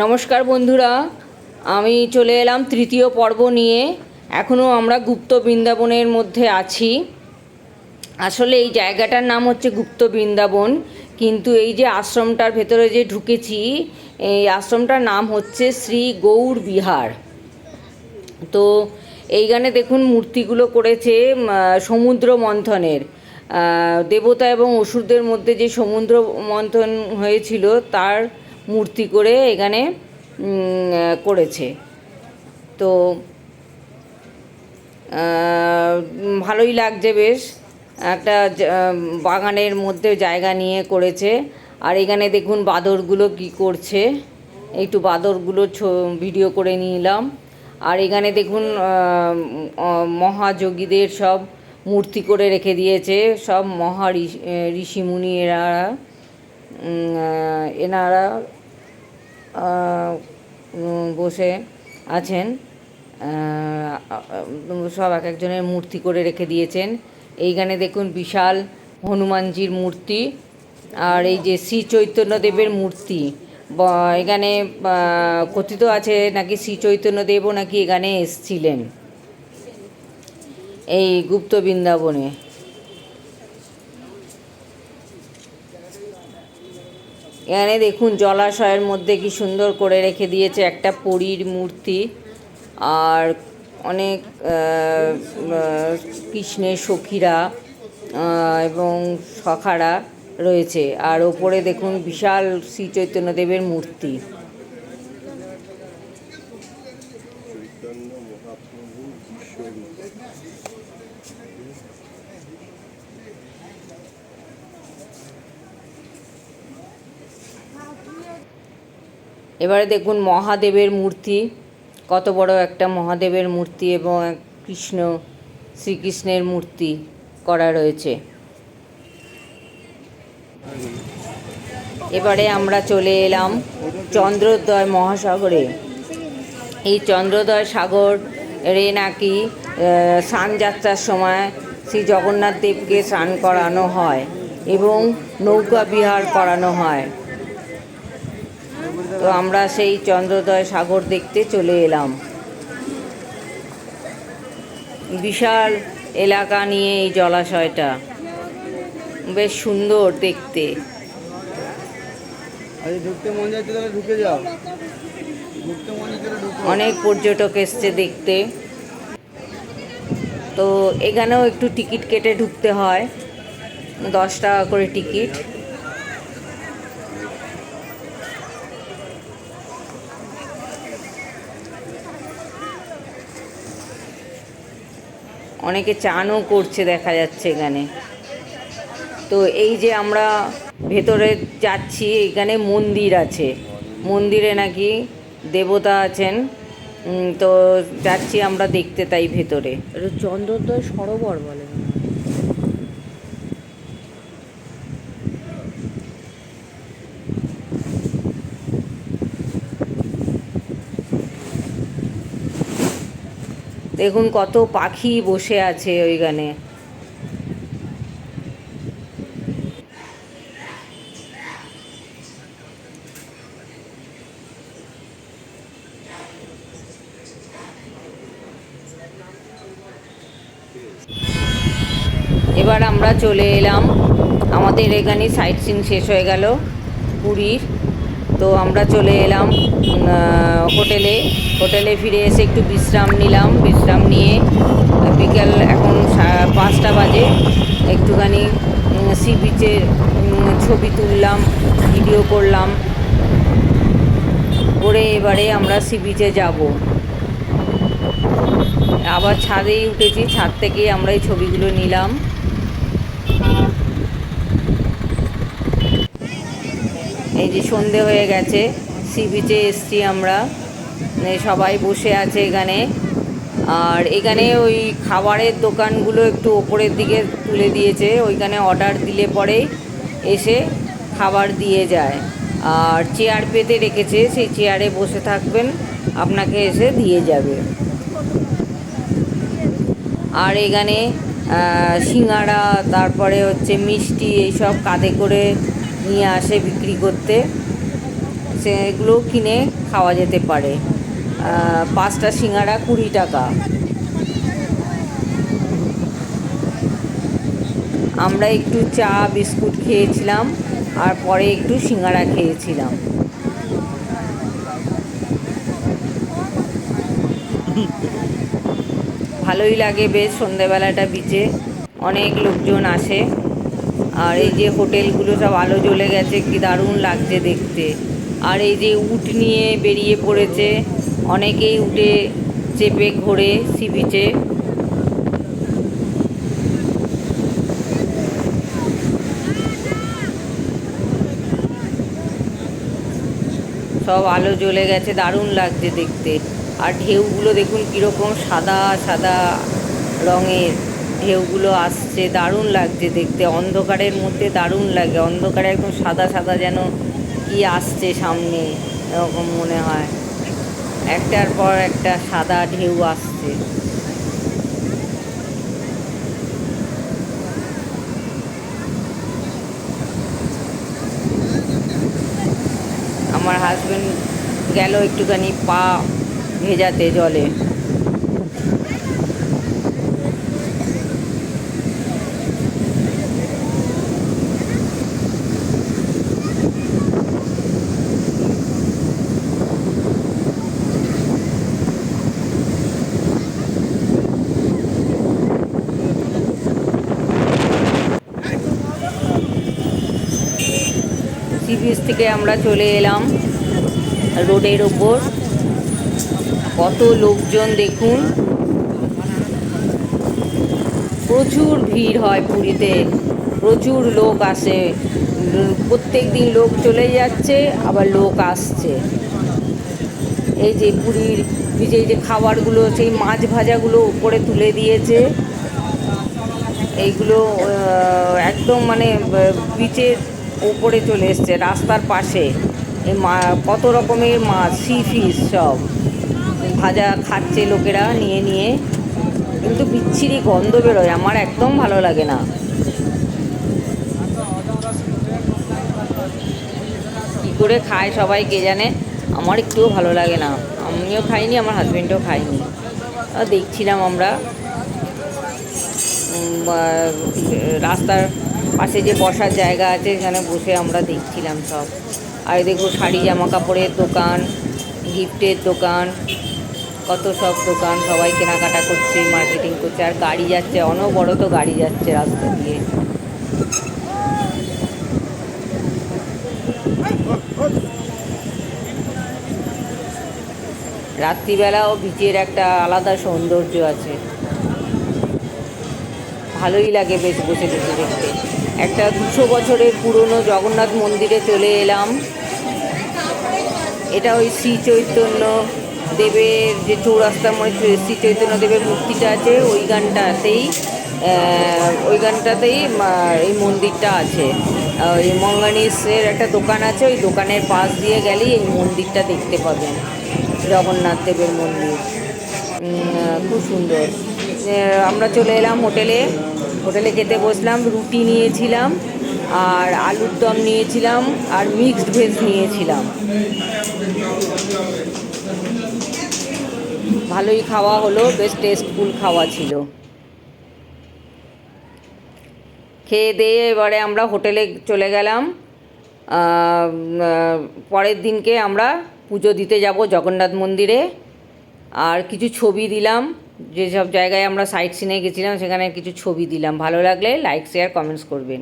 নমস্কার বন্ধুরা, আমি চলে এলাম তৃতীয় পর্ব নিয়ে। এখনও আমরা গুপ্ত বৃন্দাবনের মধ্যে আছি। আসলে এই জায়গাটার নাম হচ্ছে গুপ্ত বৃন্দাবন, কিন্তু এই যে আশ্রমটার ভেতরে যে ঢুকেছি, এই আশ্রমটার নাম হচ্ছে শ্রী গৌর বিহার। তো এইখানে দেখুন মূর্তিগুলো করেছে সমুদ্র মন্থনের, দেবতা এবং অসুরদের মধ্যে যে সমুদ্র মন্থন হয়েছিল তার মূর্তি করে এখানে করেছে। তো ভালোই লাগছে, বেশ একটা বাগানের মধ্যে জায়গা নিয়ে করেছে। আর এখানে দেখুন বাঁদরগুলো কি করছে, একটু বাঁদরগুলো ভিডিও করে নিলাম। আর এখানে দেখুন মহাযোগীদের সব মূর্তি করে রেখে দিয়েছে, সব মহা ঋষিমুনি এনারা বসে আছেন, সব এক একজনের মূর্তি করে রেখে দিয়েছেন। এইখানে দেখুন বিশাল হনুমানজির মূর্তি, আর এই যে শ্রী চৈতন্যদেবের মূর্তি। এখানে কথিত আছে নাকি শ্রী চৈতন্যদেবও নাকি এখানে এসছিলেন এই গুপ্ত বৃন্দাবনে। এখানে দেখুন জলাশয়ের মধ্যে কি সুন্দর করে রেখে দিয়েছে একটা পরীর মূর্তি, আর অনেক কৃষ্ণের সখীরা এবং সখারা রয়েছে। আর ওপরে দেখুন বিশাল শ্রী চৈতন্যদেবের মূর্তি। এবারে দেখুন মহাদেবের মূর্তি, কত বড় একটা মহাদেবের মূর্তি এবং শ্রীকৃষ্ণের মূর্তি করা রয়েছে। এবারে আমরা চলে এলাম চন্দ্রোদয় মহাসাগরে। এই চন্দ্রোদয় সাগরে নাকি স্নানযাত্রার সময় শ্রী জগন্নাথ দেবকে স্নান করানো হয় এবং নৌকা বিহার করানো হয়। তো আমরা সেই চন্দ্রোদয় সাগর দেখতে চলে এলাম। বিশাল এলাকা নিয়ে এই জলাশয়টা, বেশ সুন্দর দেখতে। অনেক পর্যটক এসছে দেখতে। তো এখানেও একটু টিকিট কেটে ঢুকতে হয়, 10 টাকা করে টিকিট। অনেকে চানও করছে দেখা যাচ্ছে এখানে। তো এই যে আমরা ভেতরে যাচ্ছি, এখানে মন্দির আছে, মন্দিরে নাকি দেবতা আছেন। তো যাচ্ছি আমরা দেখতে, তাই ভেতরে। এটা চন্দ্রোদয় সরোবর বলে। দেখুন কত পাখি বসে আছে ওইখানে। এবার আমরা চলে এলাম, আমাদের এখানে সাইট সিন শেষ হয়ে গেল পুরীর। তো আমরা চলে এলাম হোটেলে ফিরে এসে একটু বিশ্রাম নিলাম। বিশ্রাম নিয়ে বিকেল এখন 5টা বাজে, একটুখানি সি বিচের ছবি তুললাম, ভিডিও করলাম করে এবারে আমরা সি বিচে যাব। আবার ছাদেই উঠেছি, ছাদ থেকেই আমরা এই ছবিগুলো নিলাম। এই যে সন্ধে হয়ে গেছে, সি বিচে এসছি আমরা, সবাই বসে আছে এখানে। আর এখানে ওই খাবারের দোকানগুলো একটু ওপরের দিকে তুলে দিয়েছে, ওইখানে অর্ডার দিলে পরেই এসে খাবার দিয়ে যায়। আর চেয়ার পেতে রেখেছে, সেই চেয়ারে বসে থাকবেন, আপনাকে এসে দিয়ে যাবে। আর এখানে সিঙ্গাড়া, তারপরে হচ্ছে মিষ্টি, এইসব কাঁধে করে নিয়ে আসে বিক্রি করতে। সেগুলো কিনে খাওয়া যেতে পারে। 5টা সিঙ্গাড়া 20 টাকা। আমরা একটু চা বিস্কুট খেয়েছিলাম আর পরে একটু সিঙ্গাড়া খেয়েছিলাম। ভালোই লাগে বেশ সন্ধেবেলাটা বিচে, অনেক লোকজন আসে। আর এই যে হোটেলগুলো সব আলো জ্বলে গেছে, কি দারুণ লাগছে দেখতে। আর এই যে উট নিয়ে বেরিয়ে পড়েছে, অনেকেই উঠে চেপে ঘোরে সি বিচে। সব আলো জ্বলে গেছে, দারুণ লাগছে দেখতে। আর ঢেউগুলো দেখুন কীরকম সাদা সাদা রঙের ঢেউগুলো আসছে, দারুণ লাগছে দেখতে। অন্ধকারের মধ্যে দারুণ লাগে, অন্ধকারে একদম সাদা সাদা যেন কি আসছে সামনে, এরকম মনে হয়। একটার পর একটা সাদা ঢেউ আসছে। আমার হাজবেন্ড গেল একটুখানি পা ভেজাতে জলে। সি বিচ থেকে আমরা চলে এলাম রোডের ওপর। কত লোকজন দেখুন, প্রচুর ভিড় হয় পুরীতে, প্রচুর লোক আসে। প্রত্যেক দিন লোক চলে যাচ্ছে, আবার লোক আসছে। এই যে পুরীর বিচে যে খাবারগুলো, সেই মাছ ভাজাগুলো উপরে তুলে দিয়েছে। এইগুলো একদম মানে বিচের ওপরে চলে এসছে, রাস্তার পাশে। এই কত রকমের মাছ, সি ফিশ সব ভাজা খাচ্ছে লোকেরা নিয়ে নিয়ে। কিন্তু বিচ্ছিরি গন্ধ বেরোয়, আমার একদম ভালো লাগে না। কী করে খায় সবাই কে জানে, আমার একটুও ভালো লাগে না। আমিও খাইনি, আমার হাজবেন্ডও খাইনি। দেখছিলাম আমরা রাস্তার পাশে যে বসার জায়গা আছে, এখানে বসে আমরা দেখছিলাম সব। আর দেখো শাড়ি জামা কাপড়ের দোকান, গিফটের দোকান, কত সব দোকান, সবাই কেনাকাটা করছে, মার্কেটিং করছে। আর গাড়ি যাচ্ছে, অনবরত গাড়ি যাচ্ছে রাস্তা দিয়ে। রাত্রিবেলাও বিচের একটা আলাদা সৌন্দর্য আছে, ভালোই লাগে বেশ বসে বসে দেখতে। একটা 200 বছরের পুরনো জগন্নাথ মন্দিরে চলে এলাম। এটা ওই শ্রী চৈতন্য দেবের যে চৌরাস্তার মধ্যে শ্রী চৈতন্য দেবের মূর্তিটা আছে, ওইখানটাতেই এই মন্দিরটা আছে। ওই মঙ্গানিসের একটা দোকান আছে, ওই দোকানের পাশ দিয়ে গেলেই এই মন্দিরটা দেখতে পাবেন, জগন্নাথ দেবের মন্দির। খুব সুন্দর। আমরা চলে এলাম হোটেলে খেতে বসলাম। রুটি নিয়েছিলাম আর আলুর দম নিয়েছিলাম আর মিক্সড ভেজ নিয়েছিলাম। ভালোই খাওয়া হলো, বেশ টেস্টফুল খাওয়া ছিল। খেয়ে দিয়ে এবারে আমরা হোটেলে চলে গেলাম। পরের দিনকে আমরা পুজো দিতে যাব জগন্নাথ মন্দিরে। আর কিছু ছবি দিলাম, যেসব জায়গায় আমরা সাইট সিনে গেছিলাম সেখানে কিছু ছবি দিলাম। ভালো লাগলে লাইক শেয়ার কমেন্টস করবেন।